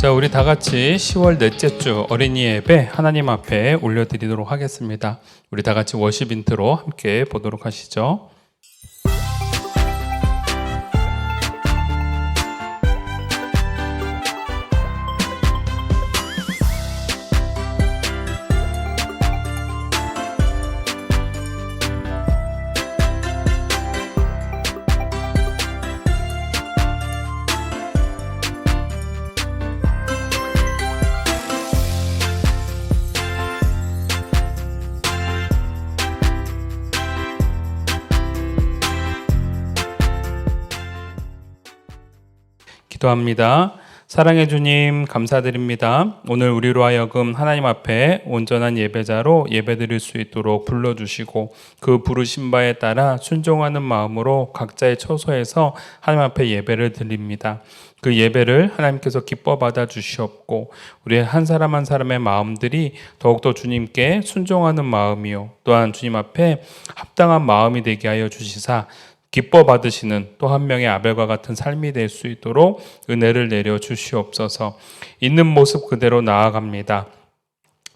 자, 우리 다 같이 10월 넷째 주 어린이 예배 하나님 앞에 올려드리도록 하겠습니다. 우리 다 같이 워십 인트로 함께 보도록 하시죠. 기도합니다. 사랑해 주님 감사드립니다. 오늘 우리로 하여금 하나님 앞에 온전한 예배자로 예배드릴 수 있도록 불러주시고 그 부르신 바에 따라 순종하는 마음으로 각자의 처소에서 하나님 앞에 예배를 드립니다. 그 예배를 하나님께서 기뻐 받아 주시옵고 우리 한 사람 한 사람의 마음들이 더욱더 주님께 순종하는 마음이요 또한 주님 앞에 합당한 마음이 되게 하여 주시사 기뻐 받으시는 또 한 명의 아벨과 같은 삶이 될 수 있도록 은혜를 내려 주시옵소서. 있는 모습 그대로 나아갑니다.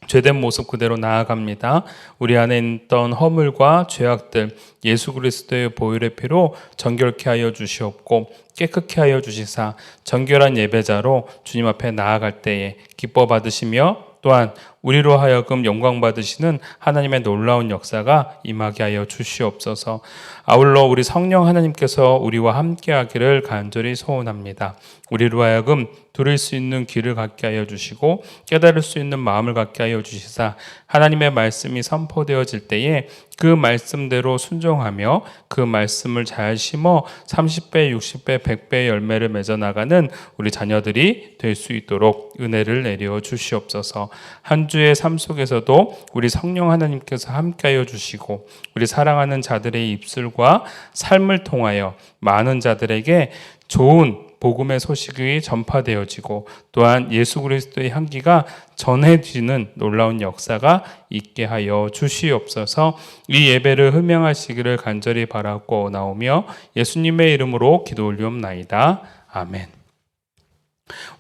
죄된 모습 그대로 나아갑니다. 우리 안에 있던 허물과 죄악들 예수 그리스도의 보혈의 피로 정결케 하여 주시옵고 깨끗게 하여 주시사 정결한 예배자로 주님 앞에 나아갈 때에 기뻐 받으시며 또한 우리로 하여금 영광 받으시는 하나님의 놀라운 역사가 임하게 하여 주시옵소서. 아울러 우리 성령 하나님께서 우리와 함께 하기를 간절히 소원합니다. 우리로 하여금 들을 수 있는 귀를 갖게 하여 주시고 깨달을 수 있는 마음을 갖게 하여 주시사 하나님의 말씀이 선포되어질 때에 그 말씀대로 순종하며 그 말씀을 잘 심어 30배, 60배, 100배의 열매를 맺어 나가는 우리 자녀들이 될 수 있도록 은혜를 내려 주시옵소서. 한 주의 삶 속에서도 우리 성령 하나님께서 함께하여 주시고 우리 사랑하는 자들의 입술과 삶을 통하여 많은 자들에게 좋은 복음의 소식이 전파되어지고 또한 예수 그리스도의 향기가 전해지는 놀라운 역사가 있게 하여 주시옵소서. 이 예배를 흠양하시기를 간절히 바라고 나오며 예수님의 이름으로 기도 올리옵나이다. 아멘.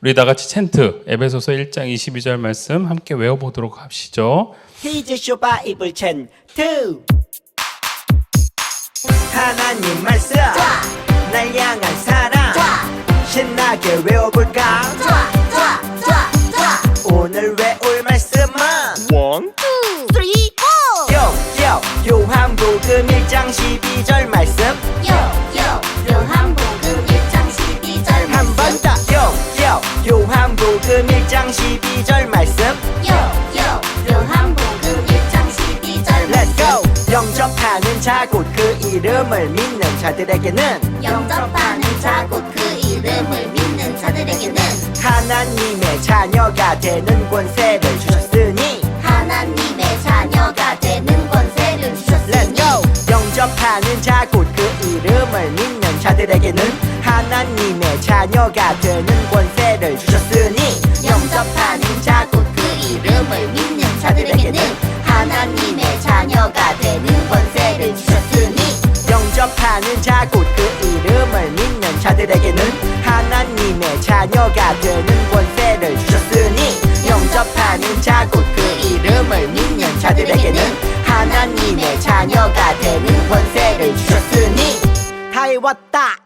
우리 다 같이 챈트 에베소서 1장 22절 말씀 함께 외워보도록 하시죠. 히즈쇼 바이블 챈트 하나님 말씀 날 향한 사랑 신나게 외워볼까 오늘 외울 말씀은 1, 2, 3, 4 요한복음 1장 12절 말씀 요한복음 1장 12절 한 번 더 요한복음 1장 12절 말씀 요한복음 1장 12절 Let's go 영접하는 자 곧 그 이름을 믿는 자들에게는 영접하는 자 곧 그 이름을 믿는 자들에게는 하나님의 자녀가 되는 권세를 주셨으니 하나님의 자녀가 되는 권세를 Let's 주셨으니 go 영접하는 자 곧 그 이름을 믿는 자들에게는 하나님의 자녀가 되는 권세를 주셨으니 영접하는 자 곧 그 이름을 믿는 자들에게는 하나님의 자녀가 되는 권세를 주셨으니 영접하는 자 곧 그 이름을 믿는 자들에게는 하나님의 자녀가 되는 권세를 주셨으니 영접하는 자 곧 그 이름을 믿는 자들에게는 하나님의 자녀가 되는 권세를 주셨으니 다 외웠다.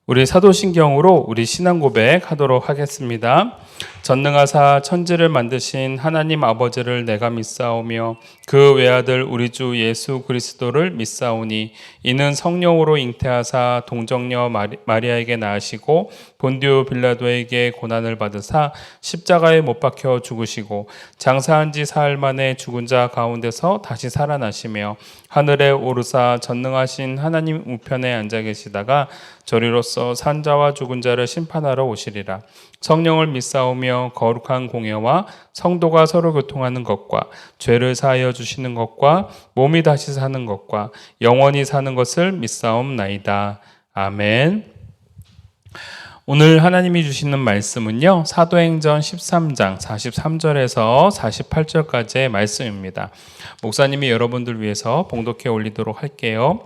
우리 사도신경으로 우리 신앙 고백하도록 하겠습니다. 전능하사 천지를 만드신 하나님 아버지를 내가 믿사오며 그 외아들 우리 주 예수 그리스도를 믿사오니 이는 성령으로 잉태하사 동정녀 마리아에게 낳으시고 본디오 빌라도에게 고난을 받으사 십자가에 못 박혀 죽으시고 장사한 지 사흘 만에 죽은 자 가운데서 다시 살아나시며 하늘에 오르사 전능하신 하나님 우편에 앉아 계시다가 저리로서 산 자와 죽은 자를 심판하러 오시리라. 성령을 믿사오며 거룩한 공예와 성도가 서로 교통하는 것과 죄를 사하여 주시는 것과 몸이 다시 사는 것과 영원히 사는 것을 믿사옵나이다. 아멘. 오늘 하나님이 주시는 말씀은요, 사도행전 13장 43절에서 48절까지의 말씀입니다. 목사님이 여러분들 위해서 봉독해 올리도록 할게요.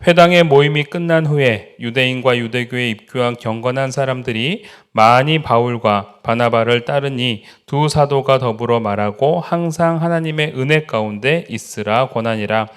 회당의 모임이 끝난 후에 유대인과 유대교에 입교한 경건한 사람들이 많이 바울과 바나바를 따르니 두 사도가 더불어 말하고 항상 하나님의 은혜 가운데 있으라 권하니라.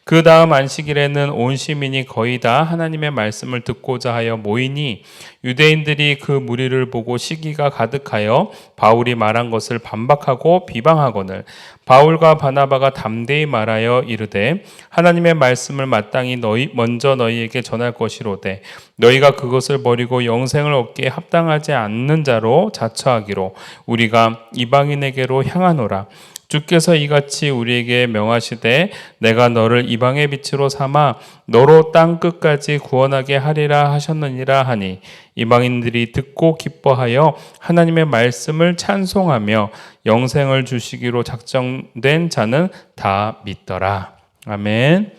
그 다음 안식일에는 온 시민이 거의 다 하나님의 말씀을 듣고자 하여 모이니 유대인들이 그 무리를 보고 시기가 가득하여 바울이 말한 것을 반박하고 비방하거늘 바울과 바나바가 담대히 말하여 이르되 하나님의 말씀을 마땅히 먼저 너희에게 전할 것이로되 너희가 그것을 버리고 영생을 얻기에 합당하지 않는 자로 자처하기로 우리가 이방인에게로 향하노라. 주께서 이같이 우리에게 명하시되 내가 너를 이방의 빛으로 삼아 너로 땅 끝까지 구원하게 하리라 하셨느니라 하니 이방인들이 듣고 기뻐하여 하나님의 말씀을 찬송하며 영생을 주시기로 작정된 자는 다 믿더라. 아멘.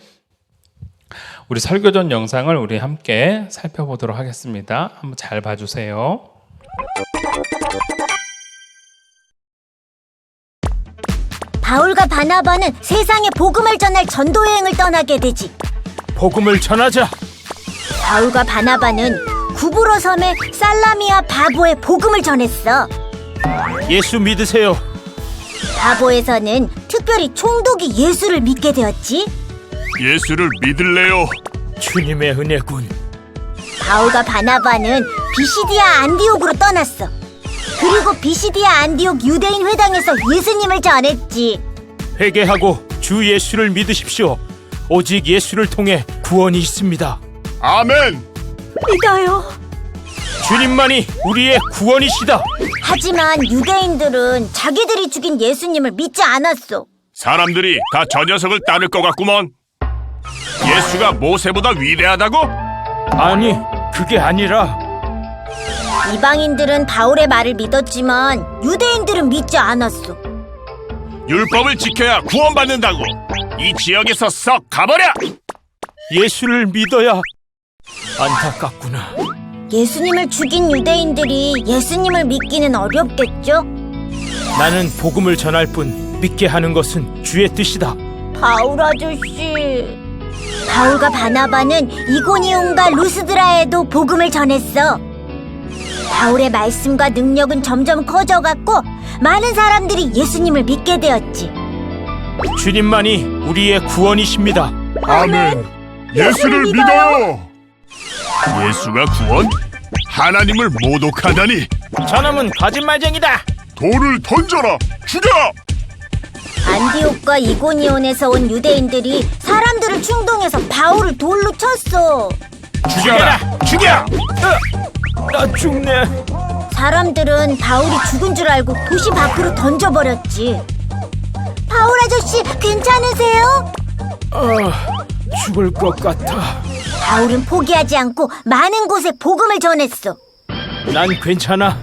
우리 설교 전 영상을 우리 함께 살펴보도록 하겠습니다. 한번 잘 봐주세요. 바울과 바나바는 세상에 복음을 전할 전도 여행을 떠나게 되지. 복음을 전하자. 바울과 바나바는 구브로 섬의 살라미아 바보에 복음을 전했어. 예수 믿으세요. 바보에서는 특별히 총독이 예수를 믿게 되었지. 예수를 믿을래요. 주님의 은혜군. 바울과 바나바는 비시디아 안디옥으로 떠났어. 그리고 비시디아 안디옥 유대인 회당에서 예수님을 전했지. 회개하고 주 예수를 믿으십시오. 오직 예수를 통해 구원이 있습니다. 아멘. 믿어요. 주님만이 우리의 구원이시다. 하지만 유대인들은 자기들이 죽인 예수님을 믿지 않았어. 사람들이 다 저 녀석을 따를 것 같구먼. 예수가 모세보다 위대하다고? 아니, 그게 아니라 이방인들은 바울의 말을 믿었지만 유대인들은 믿지 않았어. 율법을 지켜야 구원받는다고. 이 지역에서 썩 가버려. 예수를 믿어야. 안타깝구나. 예수님을 죽인 유대인들이 예수님을 믿기는 어렵겠죠? 나는 복음을 전할 뿐 믿게 하는 것은 주의 뜻이다. 바울 아저씨. 바울과 바나바는 이고니온과 루스드라에도 복음을 전했어. 바울의 말씀과 능력은 점점 커져갔고 많은 사람들이 예수님을 믿게 되었지. 주님만이 우리의 구원이십니다. 아멘. 예수를 믿어요. 예수가 구원? 하나님을 모독하다니. 저놈은 거짓말쟁이다. 돌을 던져라. 죽여. 안디옥과 이고니온에서 온 유대인들이 사람들을 충동해서 바울을 돌로 쳤어. 죽여라. 죽여. 나 죽네. 사람들은 바울이 죽은 줄 알고 도시 밖으로 던져버렸지. 바울 아저씨 괜찮으세요? 죽을 것 같아. 바울은 포기하지 않고 많은 곳에 복음을 전했어. 난 괜찮아.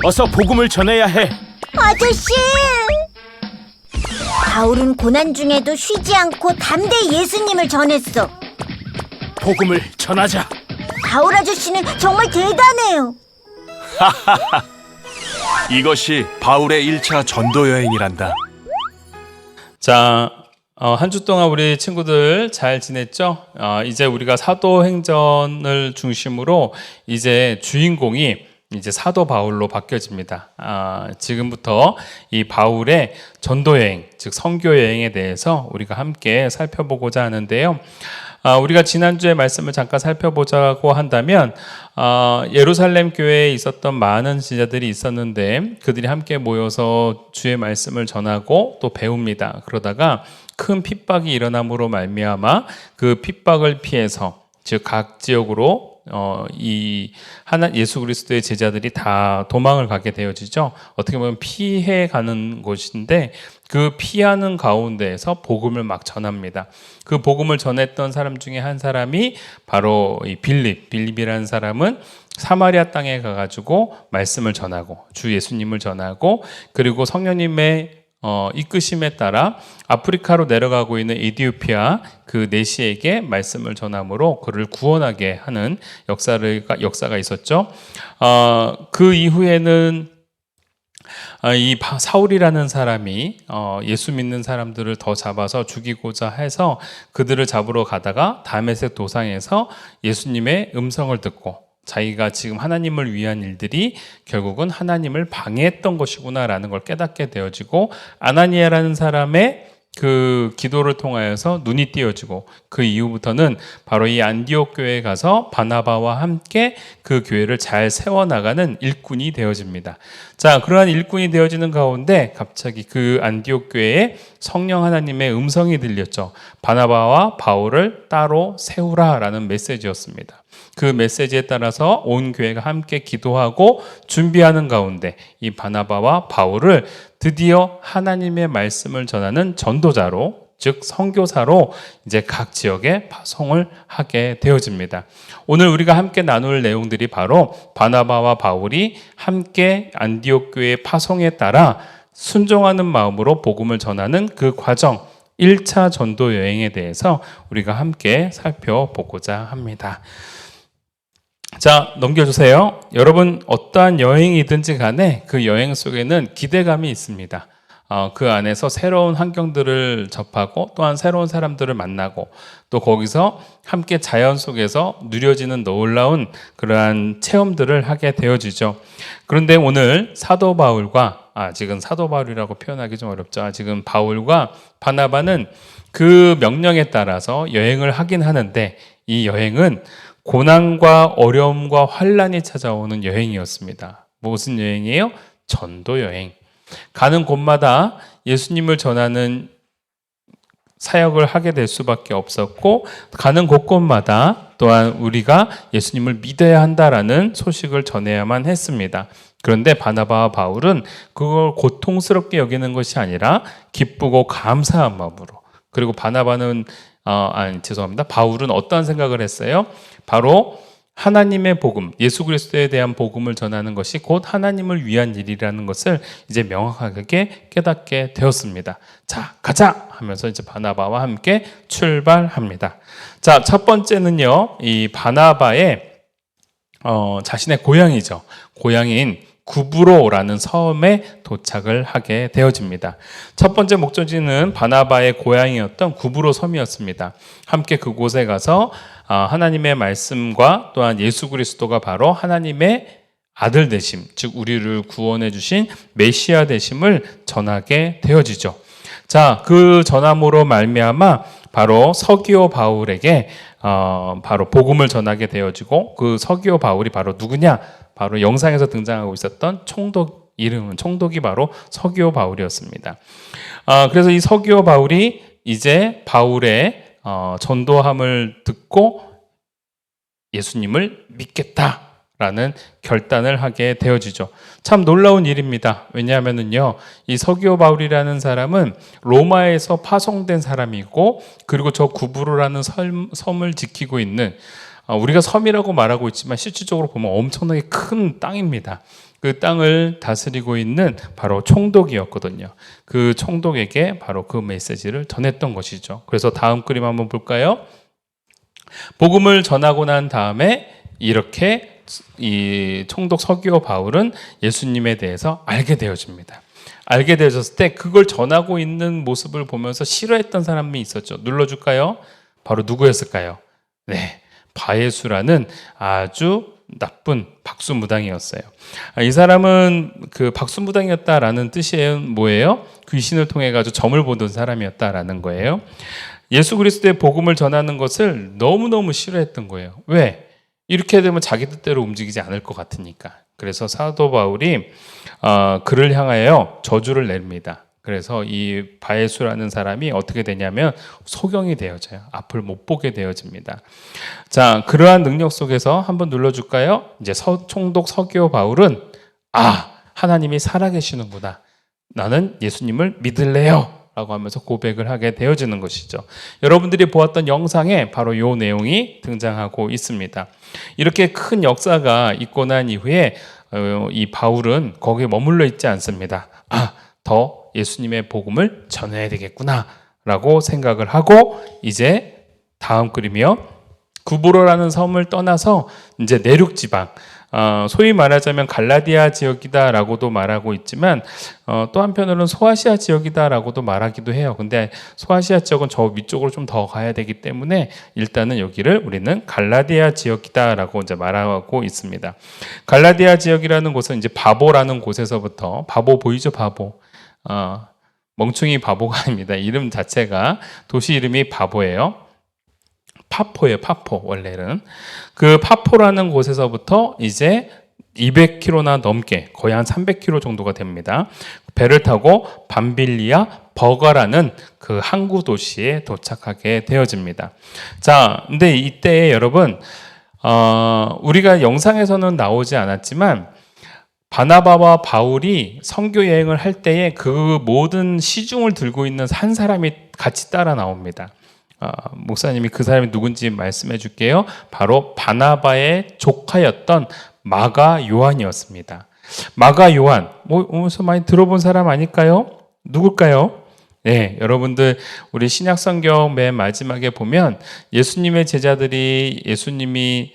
어서 복음을 전해야 해. 아저씨! 바울은 고난 중에도 쉬지 않고 담대히 예수님을 전했어. 복음을 전하자. 바울 아저씨는 정말 대단해요. 이것이 바울의 1차 전도 여행이란다. 자, 한 주 동안 우리 친구들 잘 지냈죠? 이제 우리가 사도행전을 중심으로 이제 주인공이 이제 사도 바울로 바뀌어집니다. 지금부터 이 바울의 전도 여행, 즉 선교 여행에 대해서 우리가 함께 살펴보고자 하는데요. 우리가 지난주에 말씀을 잠깐 살펴보자고 한다면 예루살렘 교회에 있었던 많은 지자들이 있었는데 그들이 함께 모여서 주의 말씀을 전하고 또 배웁니다. 그러다가 큰 핍박이 일어남으로 말미암아 그 핍박을 피해서 즉 각 지역으로 예수 그리스도의 제자들이 다 도망을 가게 되어지죠. 어떻게 보면 피해가는 곳인데 그 피하는 가운데에서 복음을 막 전합니다. 그 복음을 전했던 사람 중에 한 사람이 바로 이 빌립이라는 사람은 사마리아 땅에 가가지고 말씀을 전하고 주 예수님을 전하고 그리고 성령님의 이끄심에 따라 아프리카로 내려가고 있는 에디오피아 그 내시에게 말씀을 전함으로 그를 구원하게 하는 역사가 있었죠. 그 이후에는 이 사울이라는 사람이 예수 믿는 사람들을 더 잡아서 죽이고자 해서 그들을 잡으러 가다가 다메섹 도상에서 예수님의 음성을 듣고 자기가 지금 하나님을 위한 일들이 결국은 하나님을 방해했던 것이구나라는 걸 깨닫게 되어지고 아나니아라는 사람의 그 기도를 통하여서 눈이 띄어지고 그 이후부터는 바로 이 안디옥 교회에 가서 바나바와 함께 그 교회를 잘 세워나가는 일꾼이 되어집니다. 자, 그러한 일꾼이 되어지는 가운데 갑자기 그 안디옥 교회에 성령 하나님의 음성이 들렸죠. 바나바와 바울을 따로 세우라라는 메시지였습니다. 그 메시지에 따라서 온 교회가 함께 기도하고 준비하는 가운데 이 바나바와 바울을 드디어 하나님의 말씀을 전하는 전도자로, 즉 선교사로 이제 각 지역에 파송을 하게 되어집니다. 오늘 우리가 함께 나눌 내용들이 바로 바나바와 바울이 함께 안디옥 교회의 파송에 따라 순종하는 마음으로 복음을 전하는 그 과정, 1차 전도 여행에 대해서 우리가 함께 살펴보고자 합니다. 자, 넘겨주세요. 여러분, 어떠한 여행이든지 간에 그 여행 속에는 기대감이 있습니다. 그 안에서 새로운 환경들을 접하고 또한 새로운 사람들을 만나고 또 거기서 함께 자연 속에서 누려지는 놀라운 그러한 체험들을 하게 되어지죠. 그런데 오늘 사도 바울과 지금 사도 바울이라고 표현하기 좀 어렵죠. 지금 바울과 바나바는 그 명령에 따라서 여행을 하긴 하는데 이 여행은 고난과 어려움과 환란이 찾아오는 여행이었습니다. 무슨 여행이에요? 전도 여행. 가는 곳마다 예수님을 전하는 사역을 하게 될 수밖에 없었고 가는 곳곳마다 또한 우리가 예수님을 믿어야 한다라는 소식을 전해야만 했습니다. 그런데 바나바와 바울은 그걸 고통스럽게 여기는 것이 아니라 기쁘고 감사한 마음으로, 그리고 바나바는 바울은 어떠한 생각을 했어요? 바로 하나님의 복음, 예수 그리스도에 대한 복음을 전하는 것이 곧 하나님을 위한 일이라는 것을 이제 명확하게 깨닫게 되었습니다. 자, 가자 하면서 이제 바나바와 함께 출발합니다. 자, 첫 번째는요, 이 바나바의 자신의 고향이죠. 고향인 구브로라는 섬에 도착을 하게 되어집니다. 첫 번째 목적지는 바나바의 고향이었던 구브로 섬이었습니다. 함께 그곳에 가서 하나님의 말씀과 또한 예수 그리스도가 바로 하나님의 아들 되심, 즉 우리를 구원해 주신 메시아 되심을 전하게 되어지죠. 자, 그 전함으로 말미암아 바로 서기오 바울에게 바로 복음을 전하게 되어지고 그 서기오 바울이 바로 누구냐? 바로 영상에서 등장하고 있었던 총독이 바로 서기오 바울이었습니다. 그래서 이 서기오 바울이 이제 바울의 전도함을 듣고 예수님을 믿겠다라는 결단을 하게 되어지죠. 참 놀라운 일입니다. 왜냐하면요, 이 서기오 바울이라는 사람은 로마에서 파송된 사람이고, 그리고 저 구브로라는 섬을 지키고 있는, 우리가 섬이라고 말하고 있지만 실질적으로 보면 엄청나게 큰 땅입니다. 그 땅을 다스리고 있는 바로 총독이었거든요. 그 총독에게 바로 그 메시지를 전했던 것이죠. 그래서 다음 그림 한번 볼까요? 복음을 전하고 난 다음에 이렇게 이 총독 서기오 바울은 예수님에 대해서 알게 되어집니다. 알게 되어졌을 때 그걸 전하고 있는 모습을 보면서 싫어했던 사람이 있었죠. 눌러줄까요? 바로 누구였을까요? 네, 바예수라는 아주 나쁜 박수무당이었어요. 이 사람은 그 박수무당이었다라는 뜻이 뭐예요? 귀신을 통해 가지고 점을 보던 사람이었다라는 거예요. 예수 그리스도의 복음을 전하는 것을 너무너무 싫어했던 거예요. 왜? 이렇게 되면 자기 뜻대로 움직이지 않을 것 같으니까. 그래서 사도 바울이 그를 향하여 저주를 냅니다. 그래서 이 바예수라는 사람이 어떻게 되냐면 소경이 되어져요. 앞을 못 보게 되어집니다. 자, 그러한 능력 속에서 한번 눌러줄까요? 이제 총독 서기오 바울은 하나님이 살아계시는구나. 나는 예수님을 믿을래요. 라고 하면서 고백을 하게 되어지는 것이죠. 여러분들이 보았던 영상에 바로 이 내용이 등장하고 있습니다. 이렇게 큰 역사가 있고 난 이후에 이 바울은 거기에 머물러 있지 않습니다. 더 예수님의 복음을 전해야 되겠구나라고 생각을 하고 이제 다음 그림이요. 구브로라는 섬을 떠나서 이제 내륙 지방, 소위 말하자면 갈라디아 지역이다라고도 말하고 있지만 또 한편으로는 소아시아 지역이다라고도 말하기도 해요. 근데 소아시아 지역은 저 위쪽으로 좀 더 가야 되기 때문에 일단은 여기를 우리는 갈라디아 지역이다라고 이제 말하고 있습니다. 갈라디아 지역이라는 곳은 이제 바보라는 곳에서부터, 바보 보이죠? 바보. 멍충이 바보가 아닙니다. 이름 자체가, 도시 이름이 바보예요. 파포예요, 파포. 원래는 그 파포라는 곳에서부터 이제 200km나 넘게, 거의 한 300km 정도가 됩니다. 배를 타고 밤빌리아 버가라는 그 항구 도시에 도착하게 되어집니다. 자, 근데 이때 여러분, 우리가 영상에서는 나오지 않았지만 바나바와 바울이 선교 여행을 할 때에 그 모든 시중을 들고 있는 한 사람이 같이 따라 나옵니다. 목사님이 그 사람이 누군지 말씀해 줄게요. 바로 바나바의 조카였던 마가 요한이었습니다. 마가 요한, 어디서 많이 들어본 사람 아닐까요? 누굴까요? 네, 여러분들 우리 신약 성경 맨 마지막에 보면 예수님의 제자들이 예수님이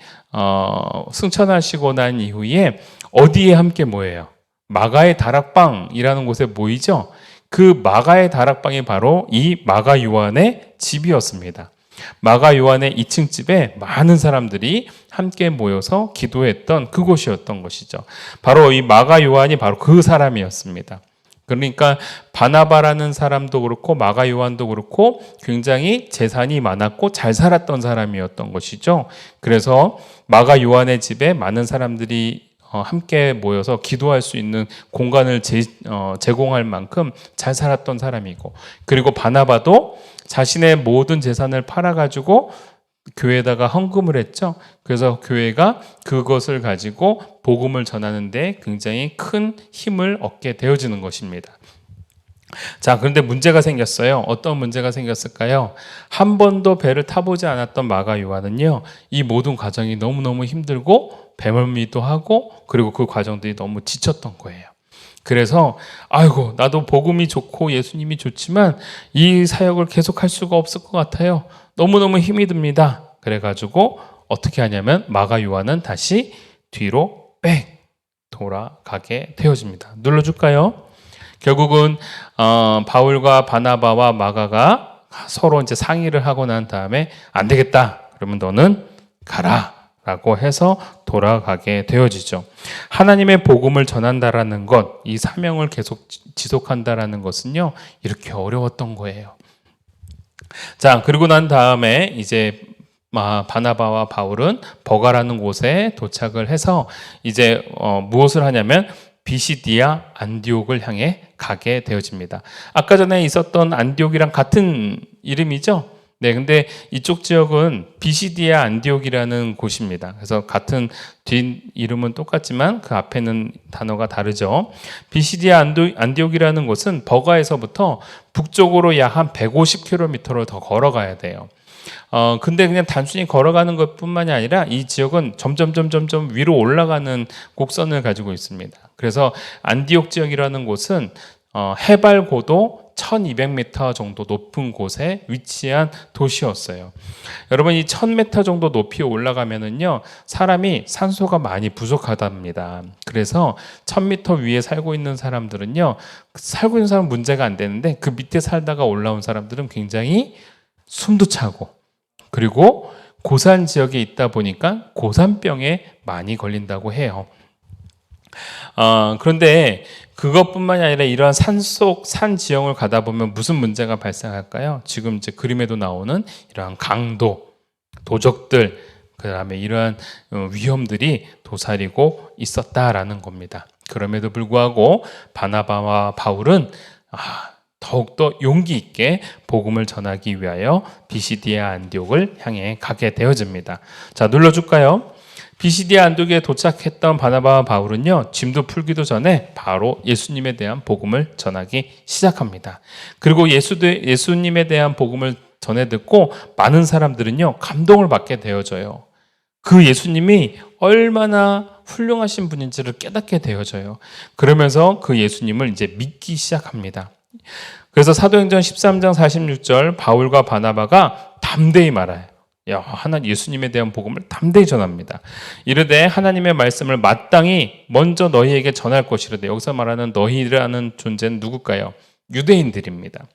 승천하시고 난 이후에 어디에 함께 모여요? 마가의 다락방이라는 곳에 모이죠. 그 마가의 다락방이 바로 이 마가 요한의 집이었습니다. 마가 요한의 2층 집에 많은 사람들이 함께 모여서 기도했던 그곳이었던 것이죠. 바로 이 마가 요한이 바로 그 사람이었습니다. 그러니까 바나바라는 사람도 그렇고 마가 요한도 그렇고 굉장히 재산이 많았고 잘 살았던 사람이었던 것이죠. 그래서 마가 요한의 집에 많은 사람들이 함께 모여서 기도할 수 있는 공간을 제공할 만큼 잘 살았던 사람이고, 그리고 바나바도 자신의 모든 재산을 팔아가지고 교회에다가 헌금을 했죠. 그래서 교회가 그것을 가지고 복음을 전하는 데 굉장히 큰 힘을 얻게 되어지는 것입니다. 자, 그런데 문제가 생겼어요. 어떤 문제가 생겼을까요? 한 번도 배를 타보지 않았던 마가 요한은요, 이 모든 과정이 너무너무 힘들고 배멀미도 하고, 그리고 그 과정들이 너무 지쳤던 거예요. 그래서 아이고, 나도 복음이 좋고 예수님이 좋지만 이 사역을 계속할 수가 없을 것 같아요. 너무너무 힘이 듭니다. 그래가지고 어떻게 하냐면 마가 요한은 다시 뒤로 빽 돌아가게 되어집니다. 눌러줄까요? 결국은 바울과 바나바와 마가가 서로 이제 상의를 하고 난 다음에 안 되겠다, 그러면 너는 가라 라고 해서 돌아가게 되어지죠. 하나님의 복음을 전한다라는 것, 이 사명을 계속 지속한다라는 것은요, 이렇게 어려웠던 거예요. 자, 그리고 난 다음에 이제 바나바와 바울은 버가라는 곳에 도착을 해서 이제 무엇을 하냐면 비시디아 안디옥을 향해 가게 되어집니다. 아까 전에 있었던 안디옥이랑 같은 이름이죠. 네, 근데 이쪽 지역은 비시디아 안디옥이라는 곳입니다. 그래서 같은 뒷 이름은 똑같지만 그 앞에는 단어가 다르죠. 비시디아 안디옥이라는 곳은 버가에서부터 북쪽으로 약 한 150km를 더 걸어가야 돼요. 근데 그냥 단순히 걸어가는 것뿐만이 아니라 이 지역은 점점 위로 올라가는 곡선을 가지고 있습니다. 그래서 안디옥 지역이라는 곳은 해발 고도 1200m 정도 높은 곳에 위치한 도시였어요. 여러분, 이 1000m 정도 높이 올라가면은요, 사람이 산소가 많이 부족하답니다. 그래서 1000m 위에 살고 있는 사람들은요, 살고 있는 사람은 문제가 안 되는데 그 밑에 살다가 올라온 사람들은 굉장히 숨도 차고, 그리고 고산 지역에 있다 보니까 고산병에 많이 걸린다고 해요. 그런데 그것뿐만이 아니라 이러한 산 지형을 가다 보면 무슨 문제가 발생할까요? 지금 이제 그림에도 나오는 이러한 강도, 도적들, 그 다음에 이러한 위험들이 도사리고 있었다라는 겁니다. 그럼에도 불구하고 바나바와 바울은 더욱더 용기 있게 복음을 전하기 위하여 비시디아 안디옥을 향해 가게 되어집니다. 자, 눌러줄까요? 비시디아 안디옥에 도착했던 바나바와 바울은요, 짐도 풀기도 전에 바로 예수님에 대한 복음을 전하기 시작합니다. 그리고 예수님에 대한 복음을 전해 듣고 많은 사람들은요, 감동을 받게 되어져요. 그 예수님이 얼마나 훌륭하신 분인지를 깨닫게 되어져요. 그러면서 그 예수님을 이제 믿기 시작합니다. 그래서 사도행전 13장 46절 바울과 바나바가 담대히 말해요. 예수님에 대한 복음을 담대히 전합니다. 이르되 하나님의 말씀을 마땅히 먼저 너희에게 전할 것이르되, 여기서 말하는 너희라는 존재는 누굴까요? 유대인들입니다.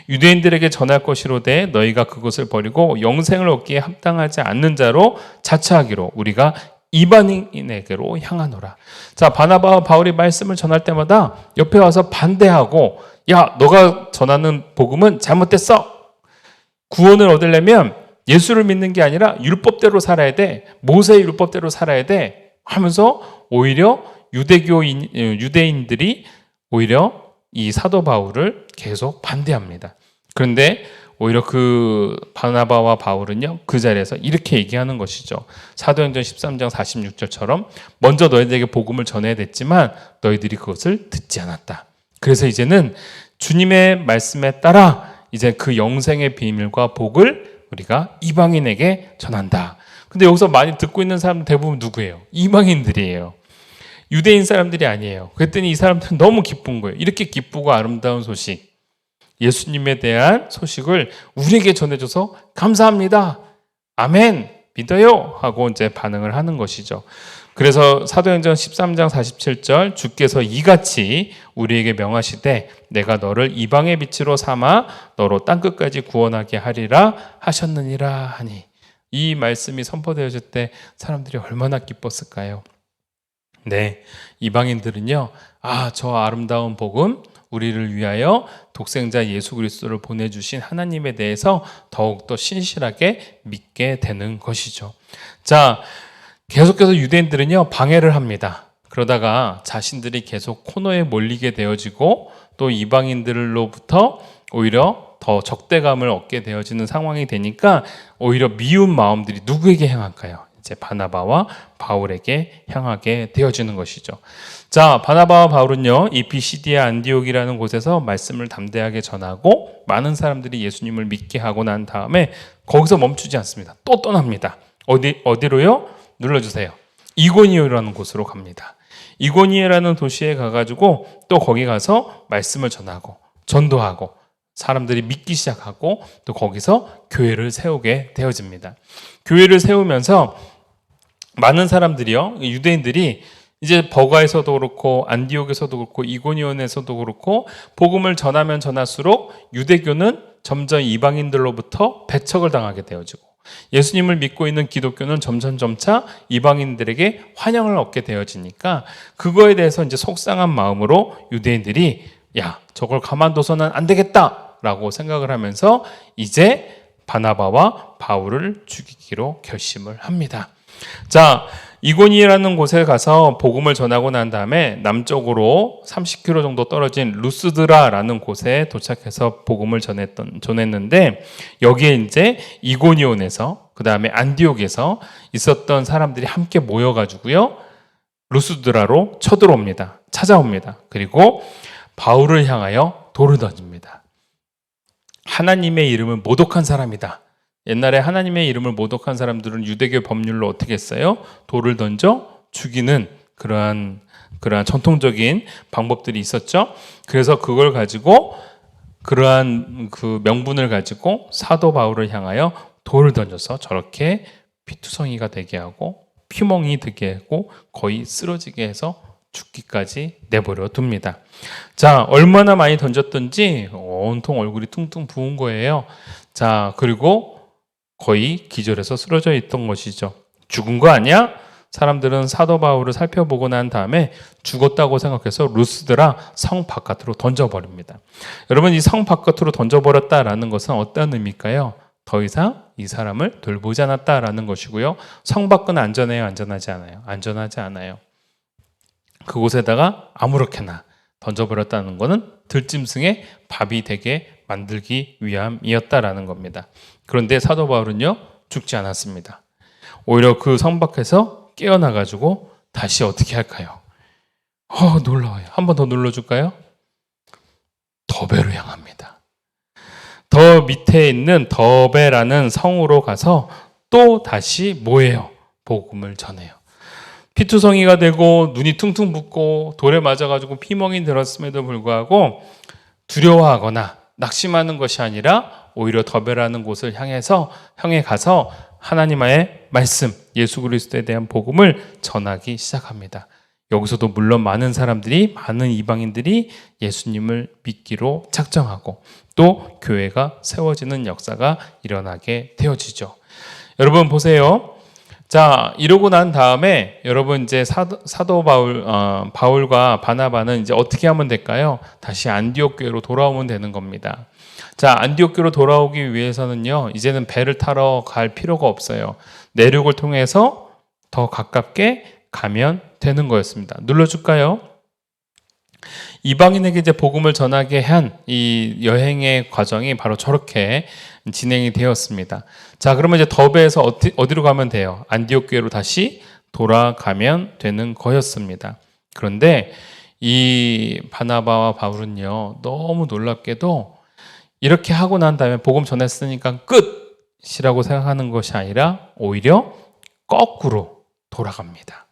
유대인들에게 전할 것이로되 너희가 그것을 버리고 영생을 얻기에 합당하지 않는 자로 자처하기로 우리가 이방인에게로 향하노라. 자, 바나바와 바울이 말씀을 전할 때마다 옆에 와서 반대하고, 야, 너가 전하는 복음은 잘못됐어. 구원을 얻으려면 예수를 믿는 게 아니라 율법대로 살아야 돼. 모세의 율법대로 살아야 돼. 하면서 오히려 유대인들이 오히려 이 사도 바울을 계속 반대합니다. 그런데 오히려 그 바나바와 바울은요, 그 자리에서 이렇게 얘기하는 것이죠. 사도행전 13장 46절처럼 먼저 너희들에게 복음을 전해야 됐지만 너희들이 그것을 듣지 않았다. 그래서 이제는 주님의 말씀에 따라 이제 그 영생의 비밀과 복을 우리가 이방인에게 전한다. 근데 여기서 많이 듣고 있는 사람들 대부분 누구예요? 이방인들이에요. 유대인 사람들이 아니에요. 그랬더니 이 사람들은 너무 기쁜 거예요. 이렇게 기쁘고 아름다운 소식, 예수님에 대한 소식을 우리에게 전해줘서 감사합니다. 아멘, 믿어요. 하고 이제 반응을 하는 것이죠. 그래서 사도행전 13장 47절 주께서 이같이 우리에게 명하시되 내가 너를 이방의 빛으로 삼아 너로 땅끝까지 구원하게 하리라 하셨느니라 하니, 이 말씀이 선포되어질 때 사람들이 얼마나 기뻤을까요? 네, 이방인들은요, 저 아름다운 복음, 우리를 위하여 독생자 예수 그리스도를 보내주신 하나님에 대해서 더욱더 신실하게 믿게 되는 것이죠. 자, 계속해서 유대인들은요, 방해를 합니다. 그러다가 자신들이 계속 코너에 몰리게 되어지고 또 이방인들로부터 오히려 더 적대감을 얻게 되어지는 상황이 되니까 오히려 미운 마음들이 누구에게 향할까요? 이제 바나바와 바울에게 향하게 되어지는 것이죠. 자, 바나바와 바울은요, 이 비시디아 안디옥이라는 곳에서 말씀을 담대하게 전하고 많은 사람들이 예수님을 믿게 하고 난 다음에 거기서 멈추지 않습니다. 또 떠납니다. 어디로요? 눌러주세요. 이고니오라는 곳으로 갑니다. 이고니오라는 도시에 가가지고 또 거기 가서 말씀을 전하고 전도하고 사람들이 믿기 시작하고 또 거기서 교회를 세우게 되어집니다. 교회를 세우면서 많은 사람들이요, 유대인들이 이제 버가에서도 그렇고 안디옥에서도 그렇고 이고니온에서도 그렇고 복음을 전하면 전할수록 유대교는 점점 이방인들로부터 배척을 당하게 되어지고 예수님을 믿고 있는 기독교는 점차 이방인들에게 환영을 얻게 되어지니까 그거에 대해서 이제 속상한 마음으로 유대인들이 저걸 가만둬서는 안 되겠다라고 생각을 하면서 이제 바나바와 바울을 죽이기로 결심을 합니다. 자, 이고니라는 곳에 가서 복음을 전하고 난 다음에 남쪽으로 30km 정도 떨어진 루스드라라는 곳에 도착해서 복음을 전했는데 여기에 이제 이고니온에서 그 다음에 안디옥에서 있었던 사람들이 함께 모여가지고요, 루스드라로 찾아옵니다. 그리고 바울을 향하여 돌을 던집니다. 하나님의 이름을 모독한 사람이다. 옛날에 하나님의 이름을 모독한 사람들은 유대교 법률로 어떻게 했어요? 돌을 던져 죽이는 그러한 전통적인 방법들이 있었죠. 그래서 그걸 가지고 그러한 그 명분을 가지고 사도 바울을 향하여 돌을 던져서 저렇게 피투성이가 되게 하고 피멍이 되게 하고 거의 쓰러지게 해서 죽기까지 내버려 둡니다. 자, 얼마나 많이 던졌던지 온통 얼굴이 퉁퉁 부은 거예요. 자, 그리고 거의 기절해서 쓰러져 있던 것이죠. 죽은 거 아니야? 사람들은 사도 바울을 살펴보고 난 다음에 죽었다고 생각해서 루스드라 성 바깥으로 던져버립니다. 여러분, 이 성 바깥으로 던져버렸다라는 것은 어떤 의미일까요? 더 이상 이 사람을 돌보지 않았다라는 것이고요. 성 밖은 안전해요? 안전하지 않아요? 안전하지 않아요. 그곳에다가 아무렇게나 던져버렸다는 것은 들짐승의 밥이 되게 만들기 위함이었다라는 겁니다. 그런데 사도 바울은요, 죽지 않았습니다. 오히려 그 성 밖에서 깨어나가지고 다시 어떻게 할까요? 놀라워요. 한 번 더 눌러줄까요? 더베로 향합니다. 더 밑에 있는 더베라는 성으로 가서 또 다시 뭐예요? 복음을 전해요. 피투성이가 되고 눈이 퉁퉁 붓고 돌에 맞아가지고 피멍이 들었음에도 불구하고 두려워하거나 낙심하는 것이 아니라 오히려 더베라는 곳을 향해 가서 하나님의 말씀, 예수 그리스도에 대한 복음을 전하기 시작합니다. 여기서도 물론 많은 이방인들이 예수님을 믿기로 작정하고 또 교회가 세워지는 역사가 일어나게 되어지죠. 여러분 보세요. 자, 이러고 난 다음에 여러분 이제 사도 바울과 바나바는 이제 어떻게 하면 될까요? 다시 안디옥 교회로 돌아오면 되는 겁니다. 자, 안디옥 교회로 돌아오기 위해서는요, 이제는 배를 타러 갈 필요가 없어요. 내륙을 통해서 더 가깝게 가면 되는 거였습니다. 눌러줄까요? 이방인에게 이제 복음을 전하게 한 이 여행의 과정이 바로 저렇게 진행이 되었습니다. 자, 그러면 이제 더베에서 어디로 가면 돼요? 안디옥 교회로 다시 돌아가면 되는 거였습니다. 그런데 이 바나바와 바울은요, 너무 놀랍게도 이렇게 하고 난 다음에 복음 전했으니까 끝이라고 생각하는 것이 아니라 오히려 거꾸로 돌아갑니다.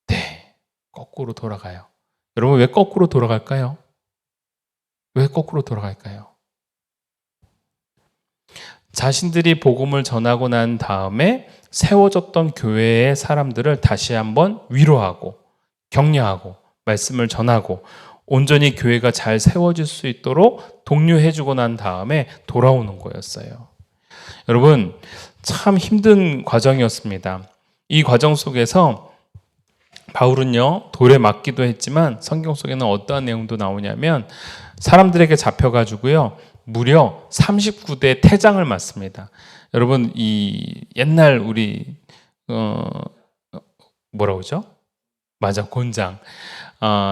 네, 거꾸로 돌아가요. 여러분 왜 거꾸로 돌아갈까요? 왜 거꾸로 돌아갈까요? 자신들이 복음을 전하고 난 다음에 세워졌던 교회의 사람들을 다시 한번 위로하고 격려하고 말씀을 전하고 온전히 교회가 잘 세워질 수 있도록 독려해주고 난 다음에 돌아오는 거였어요. 여러분 참 힘든 과정이었습니다. 이 과정 속에서 바울은요, 돌에 맞기도 했지만 성경 속에는 어떠한 내용도 나오냐면 사람들에게 잡혀가지고요, 무려 39대 태장을 맞습니다. 여러분 이 옛날 우리 뭐라고 그러죠? 맞아, 곤장.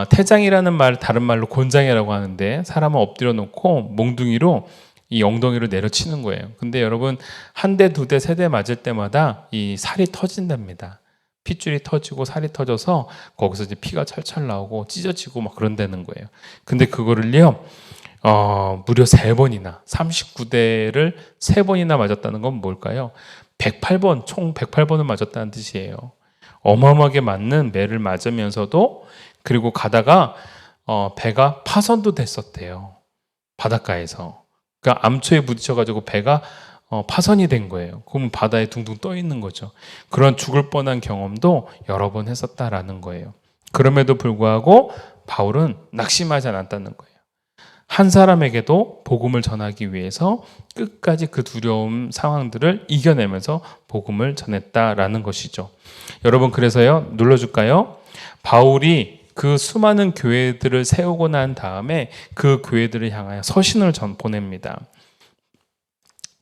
태장이라는 말 다른 말로 곤장이라고 하는데 사람을 엎드려 놓고 몽둥이로 이 엉덩이를 내려치는 거예요. 근데 여러분 한 대, 두 대, 세 대 맞을 때마다 이 살이 터진답니다. 핏줄이 터지고 살이 터져서 거기서 이제 피가 철철 나오고 찢어지고 막 그런다는 거예요. 근데 그거를요, 무려 3번이나 39대를 3번이나 맞았다는 건 뭘까요? 108번, 총 108번을 맞았다는 뜻이에요. 어마어마하게 맞는 매를 맞으면서도 그리고 가다가 배가 파손도 됐었대요. 바닷가에서. 그러니까 암초에 부딪혀가지고 배가 파손이 된 거예요. 그러면 바다에 둥둥 떠 있는 거죠. 그런 죽을 뻔한 경험도 여러 번 했었다라는 거예요. 그럼에도 불구하고 바울은 낙심하지 않았다는 거예요. 한 사람에게도 복음을 전하기 위해서 끝까지 그 두려움 상황들을 이겨내면서 복음을 전했다라는 것이죠. 여러분 그래서요, 눌러줄까요? 바울이 그 수많은 교회들을 세우고 난 다음에 그 교회들을 향하여 서신을 보냅니다.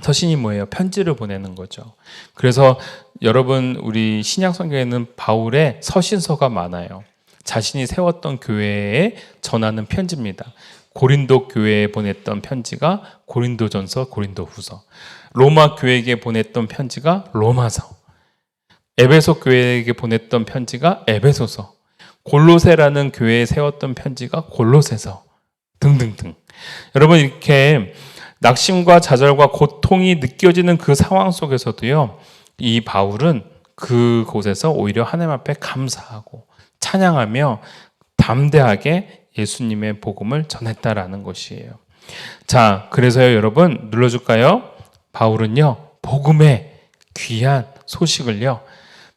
서신이 뭐예요? 편지를 보내는 거죠. 그래서 여러분 우리 신약 성경에는 바울의 서신서가 많아요. 자신이 세웠던 교회에 전하는 편지입니다. 고린도 교회에 보냈던 편지가 고린도전서, 고린도후서. 로마 교회에게 보냈던 편지가 로마서. 에베소 교회에게 보냈던 편지가 에베소서. 골로새라는 교회에 세웠던 편지가 골로새서 등등등. 여러분 이렇게 낙심과 좌절과 고통이 느껴지는 그 상황 속에서도요, 이 바울은 그곳에서 오히려 하나님 앞에 감사하고 찬양하며 담대하게 예수님의 복음을 전했다라는 것이에요. 자, 그래서요 여러분 눌러줄까요? 바울은요 복음의 귀한 소식을요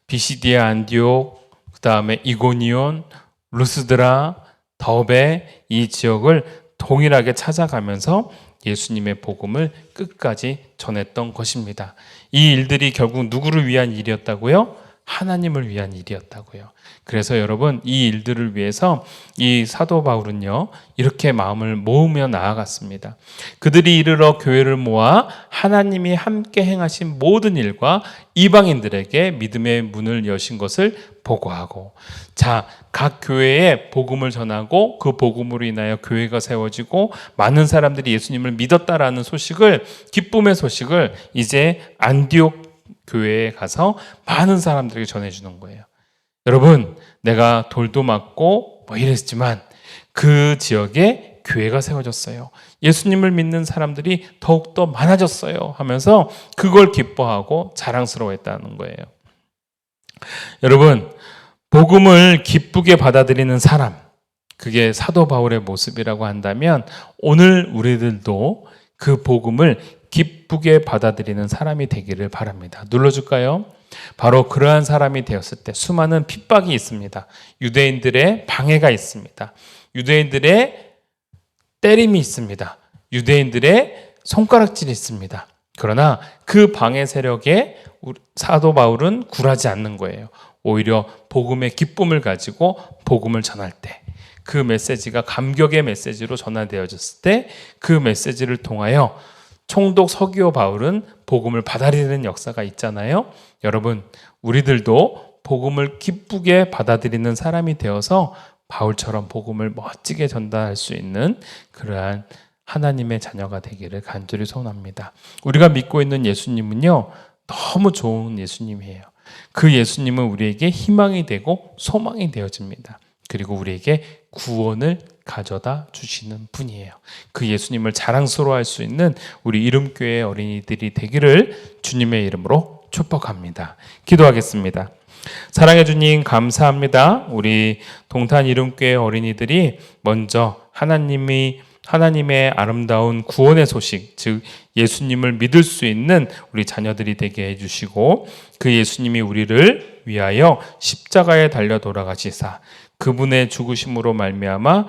비시디아, 안디옥, 그 다음에 이고니온, 루스드라, 더베 이 지역을 동일하게 찾아가면서 예수님의 복음을 끝까지 전했던 것입니다. 이 일들이 결국 누구를 위한 일이었다고요? 하나님을 위한 일이었다고요. 그래서 여러분 이 일들을 위해서 이 사도 바울은요 이렇게 마음을 모으며 나아갔습니다. 그들이 이르러 교회를 모아 하나님이 함께 행하신 모든 일과 이방인들에게 믿음의 문을 여신 것을 보고하고, 자, 각 교회에 복음을 전하고 그 복음으로 인하여 교회가 세워지고 많은 사람들이 예수님을 믿었다라는 소식을, 기쁨의 소식을 이제 안디옥 교회에 가서 많은 사람들에게 전해주는 거예요. 여러분, 내가 돌도 맞고 뭐 이랬지만 그 지역에 교회가 세워졌어요. 예수님을 믿는 사람들이 더욱더 많아졌어요 하면서 그걸 기뻐하고 자랑스러워했다는 거예요. 여러분, 복음을 기쁘게 받아들이는 사람, 그게 사도 바울의 모습이라고 한다면 오늘 우리들도 그 복음을 기쁘게 받아들이는 사람이 되기를 바랍니다. 눌러줄까요? 바로 그러한 사람이 되었을 때 수많은 핍박이 있습니다. 유대인들의 방해가 있습니다. 유대인들의 때림이 있습니다. 유대인들의 손가락질이 있습니다. 그러나 그 방해 세력에 사도 바울은 굴하지 않는 거예요. 오히려 복음의 기쁨을 가지고 복음을 전할 때, 그 메시지가 감격의 메시지로 전환되어졌을 때 그 메시지를 통하여 총독 서기오 바울은 복음을 받아들이는 역사가 있잖아요. 여러분, 우리들도 복음을 기쁘게 받아들이는 사람이 되어서 바울처럼 복음을 멋지게 전달할 수 있는 그러한 하나님의 자녀가 되기를 간절히 소원합니다. 우리가 믿고 있는 예수님은요, 너무 좋은 예수님이에요. 그 예수님은 우리에게 희망이 되고 소망이 되어집니다. 그리고 우리에게 구원을 가져다 주시는 분이에요. 그 예수님을 자랑스러워할 수 있는 우리 이름교회 어린이들이 되기를 주님의 이름으로 축복합니다. 기도하겠습니다. 사랑해 주님 감사합니다. 우리 동탄 이름교회 어린이들이 먼저 하나님의 아름다운 구원의 소식, 즉 예수님을 믿을 수 있는 우리 자녀들이 되게 해주시고 그 예수님이 우리를 위하여 십자가에 달려 돌아가시사 그분의 죽으심으로 말미암아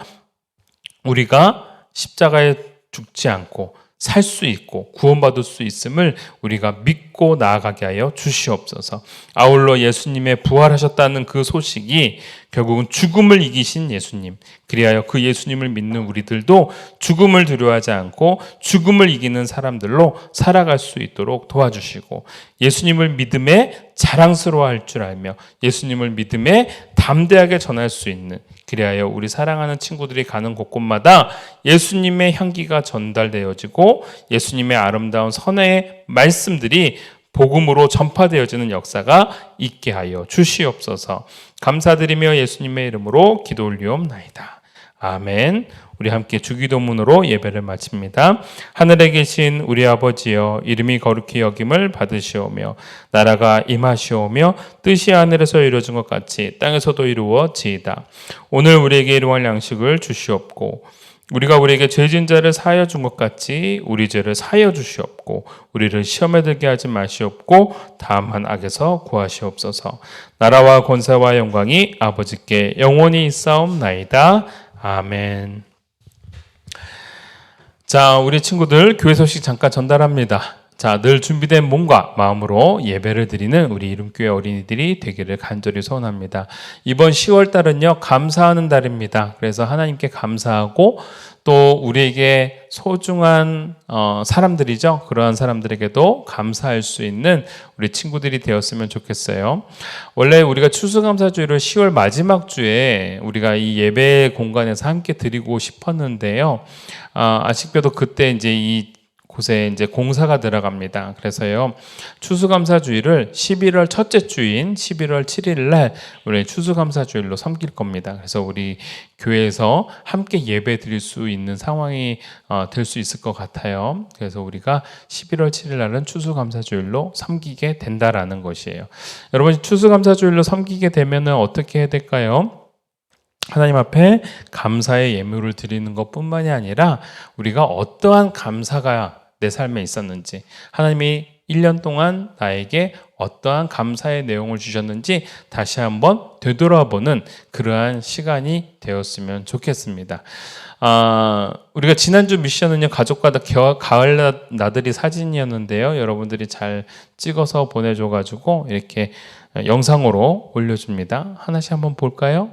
우리가 십자가에 죽지 않고 살 수 있고 구원받을 수 있음을 우리가 믿고 나아가게 하여 주시옵소서. 아울러 예수님의 부활하셨다는 그 소식이 결국은 죽음을 이기신 예수님, 그리하여 그 예수님을 믿는 우리들도 죽음을 두려워하지 않고 죽음을 이기는 사람들로 살아갈 수 있도록 도와주시고 예수님을 믿음에 자랑스러워할 줄 알며 예수님을 믿음에 담대하게 전할 수 있는, 그리하여 우리 사랑하는 친구들이 가는 곳곳마다 예수님의 향기가 전달되어지고 예수님의 아름다운 선의 말씀들이 복음으로 전파되어지는 역사가 있게 하여 주시옵소서. 감사드리며 예수님의 이름으로 기도 올리옵나이다. 아멘. 우리 함께 주기도문으로 예배를 마칩니다. 하늘에 계신 우리 아버지여, 이름이 거룩히 여김을 받으시오며 나라가 임하시오며 뜻이 하늘에서 이루어진 것 같이 땅에서도 이루어지이다. 오늘 우리에게 일용할 양식을 주시옵고 우리가 우리에게 죄진 자를 사하여 준 것 같이 우리 죄를 사하여 주시옵고 우리를 시험에 들게 하지 마시옵고 다만 악에서 구하시옵소서. 나라와 권세와 영광이 아버지께 영원히 있사옵나이다. 아멘. 자, 우리 친구들 교회 소식 잠깐 전달합니다. 자, 늘 준비된 몸과 마음으로 예배를 드리는 우리 이름교회 어린이들이 되기를 간절히 소원합니다. 이번 10월 달은요, 감사하는 달입니다. 그래서 하나님께 감사하고 또 우리에게 소중한 사람들이죠. 그러한 사람들에게도 감사할 수 있는 우리 친구들이 되었으면 좋겠어요. 원래 우리가 추수감사주일을 10월 마지막 주에 우리가 이 예배 공간에서 함께 드리고 싶었는데요. 아쉽게도 그때 이제 이 곳에 이제 공사가 들어갑니다. 그래서요, 추수감사주일을 11월 첫째 주인 11월 7일 날 우리 추수감사주일로 섬길 겁니다. 그래서 우리 교회에서 함께 예배 드릴 수 있는 상황이 될 수 있을 것 같아요. 그래서 우리가 11월 7일 날은 추수감사주일로 섬기게 된다라는 것이에요. 여러분, 추수감사주일로 섬기게 되면은 어떻게 해야 될까요? 하나님 앞에 감사의 예물을 드리는 것뿐만이 아니라 우리가 어떠한 감사가 내 삶에 있었는지, 하나님이 1년 동안 나에게 어떠한 감사의 내용을 주셨는지 다시 한번 되돌아보는 그러한 시간이 되었으면 좋겠습니다. 우리가 지난주 미션은요, 가족과 가을 나들이 사진이었는데요. 여러분들이 잘 찍어서 보내줘가지고 이렇게 영상으로 올려줍니다. 하나씩 한번 볼까요?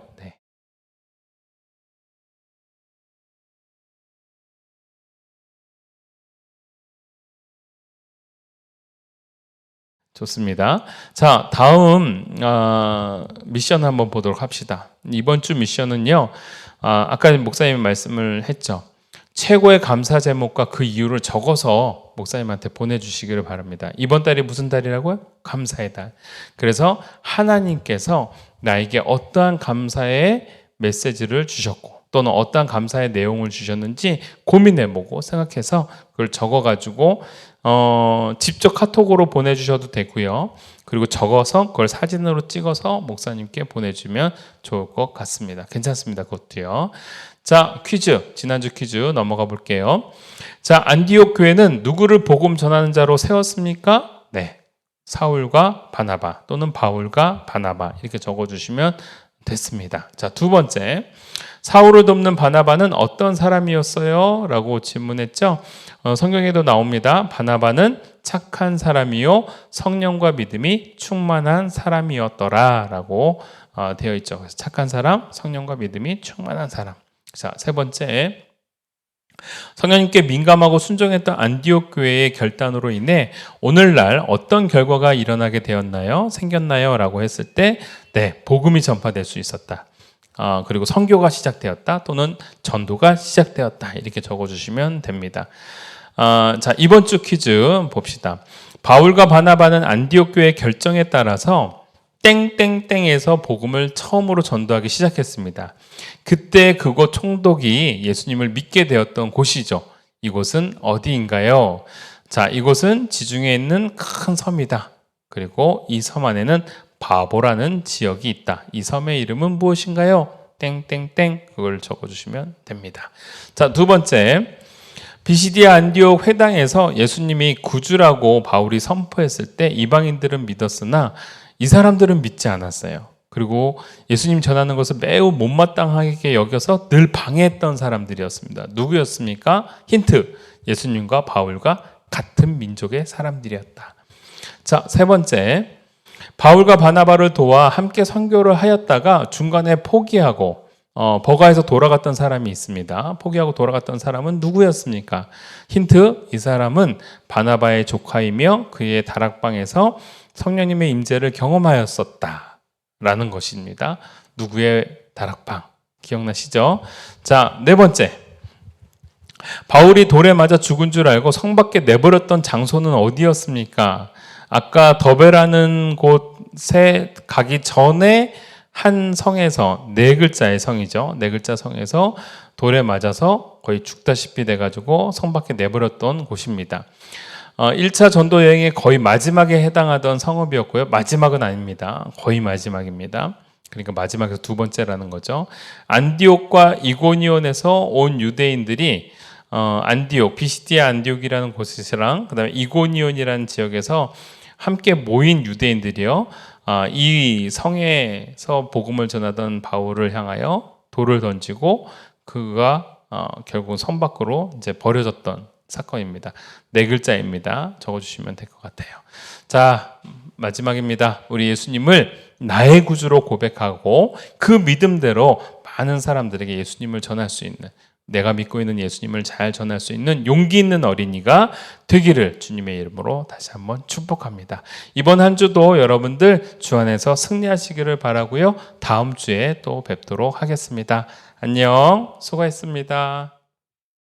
좋습니다. 자, 다음 미션 한번 보도록 합시다. 이번 주 미션은요, 아까 목사님이 말씀을 했죠. 최고의 감사 제목과 그 이유를 적어서 목사님한테 보내주시기를 바랍니다. 이번 달이 무슨 달이라고요? 감사의 달. 그래서 하나님께서 나에게 어떠한 감사의 메시지를 주셨고 또는 어떠한 감사의 내용을 주셨는지 고민해보고 생각해서 그걸 적어가지고 직접 카톡으로 보내주셔도 되고요. 그리고 적어서 그걸 사진으로 찍어서 목사님께 보내주면 좋을 것 같습니다. 괜찮습니다. 그것도요. 자, 퀴즈. 지난주 퀴즈 넘어가 볼게요. 자, 안디옥 교회는 누구를 복음 전하는 자로 세웠습니까? 네. 사울과 바나바 또는 바울과 바나바 이렇게 적어주시면 됐습니다. 자, 두 번째. 사울을 돕는 바나바는 어떤 사람이었어요? 라고 질문했죠. 성경에도 나옵니다. 바나바는 착한 사람이요 성령과 믿음이 충만한 사람이었더라 라고 되어 있죠. 그래서 착한 사람, 성령과 믿음이 충만한 사람. 자, 세 번째. 성령님께 민감하고 순종했던 안디옥 교회의 결단으로 인해 오늘날 어떤 결과가 일어나게 되었나요? 생겼나요? 라고 했을 때 네, 복음이 전파될 수 있었다. 그리고 선교가 시작되었다 또는 전도가 시작되었다 이렇게 적어주시면 됩니다. 자, 이번 주 퀴즈 봅시다. 바울과 바나바는 안디옥 교회의 결정에 따라서 땡땡땡에서 복음을 처음으로 전도하기 시작했습니다. 그때 그곳 총독이 예수님을 믿게 되었던 곳이죠. 이곳은 어디인가요? 자, 이곳은 지중해에 있는 큰 섬이다. 그리고 이 섬 안에는 바보라는 지역이 있다. 이 섬의 이름은 무엇인가요? 땡땡땡 그걸 적어주시면 됩니다. 자, 두 번째. 비시디아 안디옥 회당에서 예수님이 구주라고 바울이 선포했을 때 이방인들은 믿었으나 이 사람들은 믿지 않았어요. 그리고 예수님 전하는 것을 매우 못마땅하게 여겨서 늘 방해했던 사람들이었습니다. 누구였습니까? 힌트. 예수님과 바울과 같은 민족의 사람들이었다. 자, 세 번째. 바울과 바나바를 도와 함께 선교를 하였다가 중간에 포기하고 버가에서 돌아갔던 사람이 있습니다. 포기하고 돌아갔던 사람은 누구였습니까? 힌트. 이 사람은 바나바의 조카이며 그의 다락방에서 성령님의 임재를 경험하였었다 라는 것입니다. 누구의 다락방 기억나시죠? 자, 네 번째. 바울이 돌에 맞아 죽은 줄 알고 성 밖에 내버렸던 장소는 어디였습니까? 아까 더베라는 곳에 가기 전에 한 성에서 네 글자의 성이죠. 네 글자 성에서 돌에 맞아서 거의 죽다시피 돼가지고 성 밖에 내버렸던 곳입니다. 1차 전도 여행의 거의 마지막에 해당하던 성읍이었고요. 마지막은 아닙니다. 거의 마지막입니다. 그러니까 마지막에서 두 번째라는 거죠. 안디옥과 이고니온에서 온 유대인들이 안디옥, 비시디아 안디옥이라는 곳이랑 그다음에 이고니온이라는 지역에서 함께 모인 유대인들이요. 이 성에서 복음을 전하던 바울을 향하여 돌을 던지고 그가 결국 성 밖으로 이제 버려졌던 사건입니다. 네 글자입니다. 적어주시면 될 것 같아요. 자, 마지막입니다. 우리 예수님을 나의 구주로 고백하고 그 믿음대로 많은 사람들에게 예수님을 전할 수 있는, 내가 믿고 있는 예수님을 잘 전할 수 있는 용기 있는 어린이가 되기를 주님의 이름으로 다시 한번 축복합니다. 이번 한 주도 여러분들 주 안에서 승리하시기를 바라고요. 다음 주에 또 뵙도록 하겠습니다. 안녕, 수고했습니다.